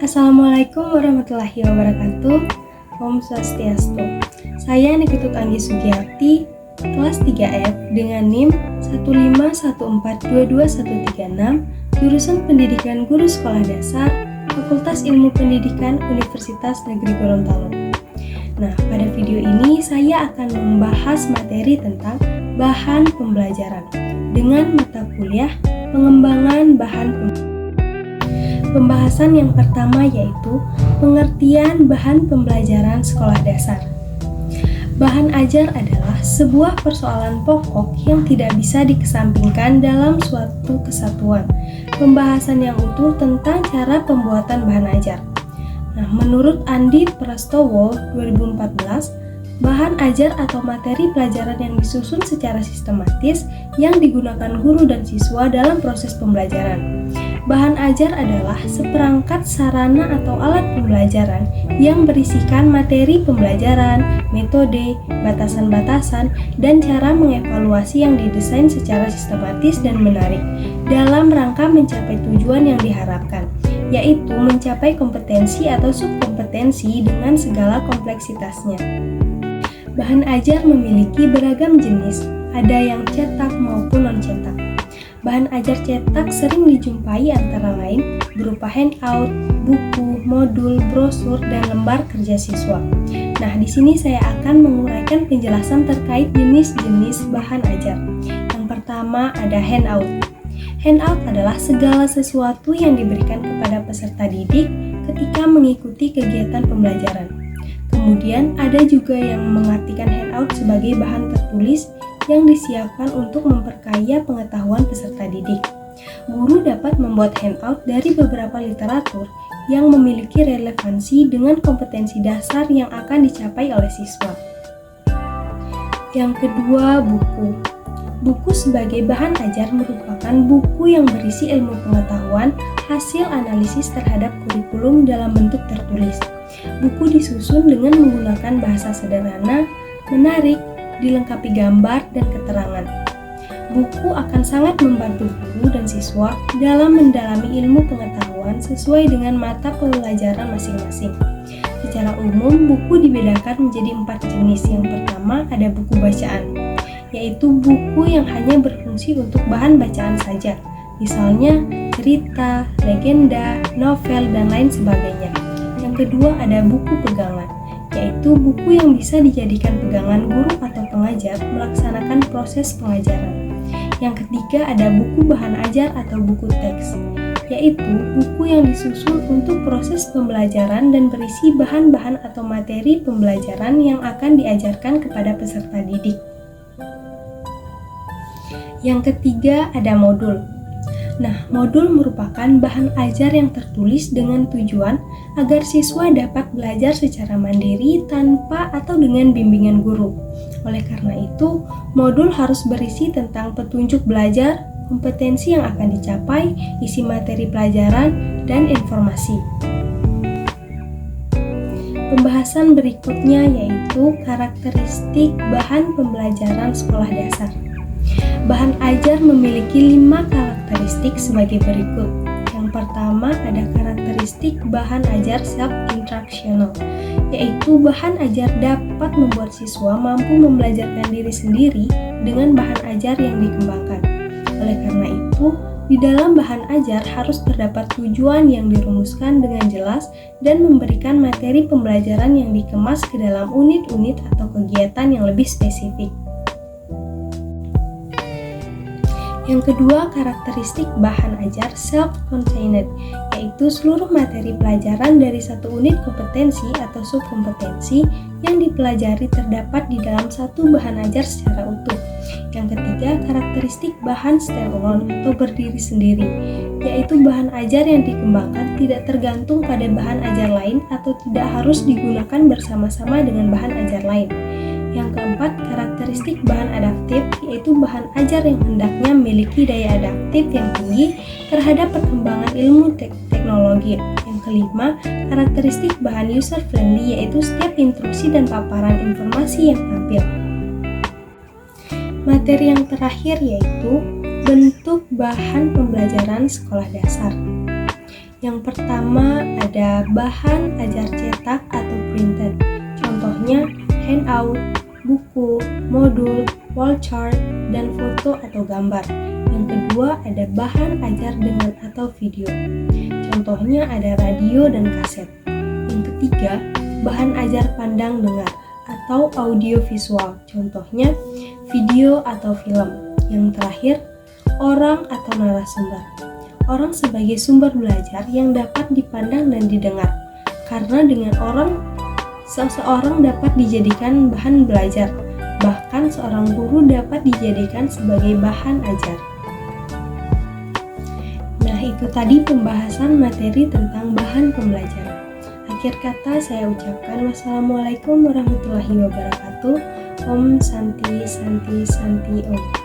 Assalamualaikum warahmatullahi wabarakatuh. Om Swastiastu. Saya Nikitut Anggi Sugiyarti, kelas 3F dengan NIM 151422136, jurusan Pendidikan Guru Sekolah Dasar, Fakultas Ilmu Pendidikan Universitas Negeri Gorontalo. Nah, pada video ini saya akan membahas materi tentang bahan pembelajaran dengan mata kuliah pengembangan bahan pembelajaran. Pembahasan yang pertama yaitu pengertian bahan pembelajaran sekolah dasar. Bahan ajar adalah sebuah persoalan pokok yang tidak bisa dikesampingkan dalam suatu kesatuan. Pembahasan yang utuh tentang cara pembuatan bahan ajar. Nah, menurut Andi Prastowo 2014, bahan ajar atau materi pelajaran yang disusun secara sistematis yang digunakan guru dan siswa dalam proses pembelajaran. Bahan ajar adalah seperangkat sarana atau alat pembelajaran yang berisikan materi pembelajaran, metode, batasan-batasan, dan cara mengevaluasi yang didesain secara sistematis dan menarik dalam rangka mencapai tujuan yang diharapkan, yaitu mencapai kompetensi atau subkompetensi dengan segala kompleksitasnya. Bahan ajar memiliki beragam jenis, ada yang cetak maupun non-cetak. Bahan ajar cetak sering dijumpai antara lain berupa handout, buku, modul, brosur, dan lembar kerja siswa. Nah, di sini saya akan menguraikan penjelasan terkait jenis-jenis bahan ajar. Yang pertama ada handout. Handout adalah segala sesuatu yang diberikan kepada peserta didik ketika mengikuti kegiatan pembelajaran. Kemudian ada juga yang mengartikan handout sebagai bahan tertulis yang disiapkan untuk memperkaya pengetahuan peserta didik. Guru dapat membuat handout dari beberapa literatur yang memiliki relevansi dengan kompetensi dasar yang akan dicapai oleh siswa. Yang kedua, buku. Buku sebagai bahan ajar merupakan buku yang berisi ilmu pengetahuan hasil analisis terhadap kurikulum dalam bentuk tertulis. Buku disusun dengan menggunakan bahasa sederhana, menarik, dilengkapi gambar dan keterangan. Buku akan sangat membantu guru dan siswa dalam mendalami ilmu pengetahuan sesuai dengan mata pembelajaran masing-masing. Secara umum, buku dibedakan menjadi 4 jenis. Yang pertama ada buku bacaan, yaitu buku yang hanya berfungsi untuk bahan bacaan saja, misalnya cerita, legenda, novel, dan lain sebagainya. Yang kedua ada buku pegangan, yaitu buku yang bisa dijadikan pegangan guru atau pengajar melaksanakan proses pengajaran. Yang ketiga ada buku bahan ajar atau buku teks, yaitu buku yang disusun untuk proses pembelajaran dan berisi bahan-bahan atau materi pembelajaran yang akan diajarkan kepada peserta didik. Yang ketiga ada modul. Nah, modul merupakan bahan ajar yang tertulis dengan tujuan agar siswa dapat belajar secara mandiri tanpa atau dengan bimbingan guru. Oleh karena itu, modul harus berisi tentang petunjuk belajar, kompetensi yang akan dicapai, isi materi pelajaran, dan informasi. Pembahasan berikutnya yaitu karakteristik bahan pembelajaran sekolah dasar. Bahan ajar memiliki 5 karakteristik sebagai berikut. Yang pertama ada karakteristik bahan ajar self-instructional, yaitu bahan ajar dapat membuat siswa mampu membelajarkan diri sendiri dengan bahan ajar yang dikembangkan. Oleh karena itu, di dalam bahan ajar harus terdapat tujuan yang dirumuskan dengan jelas dan memberikan materi pembelajaran yang dikemas ke dalam unit-unit atau kegiatan yang lebih spesifik. Yang kedua, karakteristik bahan ajar self-contained, yaitu seluruh materi pelajaran dari satu unit kompetensi atau subkompetensi yang dipelajari terdapat di dalam satu bahan ajar secara utuh. Yang ketiga, karakteristik bahan standalone atau berdiri sendiri, yaitu bahan ajar yang dikembangkan tidak tergantung pada bahan ajar lain atau tidak harus digunakan bersama-sama dengan bahan ajar lain. Yang keempat, karakteristik bahan adaptif, yaitu bahan ajar yang hendaknya memiliki daya adaptif yang tinggi terhadap perkembangan ilmu teknologi. Yang kelima, karakteristik bahan user-friendly, yaitu setiap instruksi dan paparan informasi yang tampil. Materi yang terakhir yaitu bentuk bahan pembelajaran sekolah dasar. Yang pertama ada bahan ajar cetak atau printed. Contohnya handout, buku, modul, wall chart, dan foto atau gambar. Yang kedua ada bahan ajar dengan atau video. Contohnya ada radio dan kaset. Yang ketiga, bahan ajar pandang dengar atau audio visual. Contohnya video atau film. Yang terakhir, orang atau narasumber. Orang sebagai sumber belajar yang dapat dipandang dan didengar. Karena dengan orang, seseorang dapat dijadikan bahan belajar. Bahkan seorang guru dapat dijadikan sebagai bahan ajar. Nah, itu tadi pembahasan materi tentang bahan pembelajaran. Akhir kata saya ucapkan wassalamualaikum warahmatullahi wabarakatuh. Om Santi Santi Santi Om.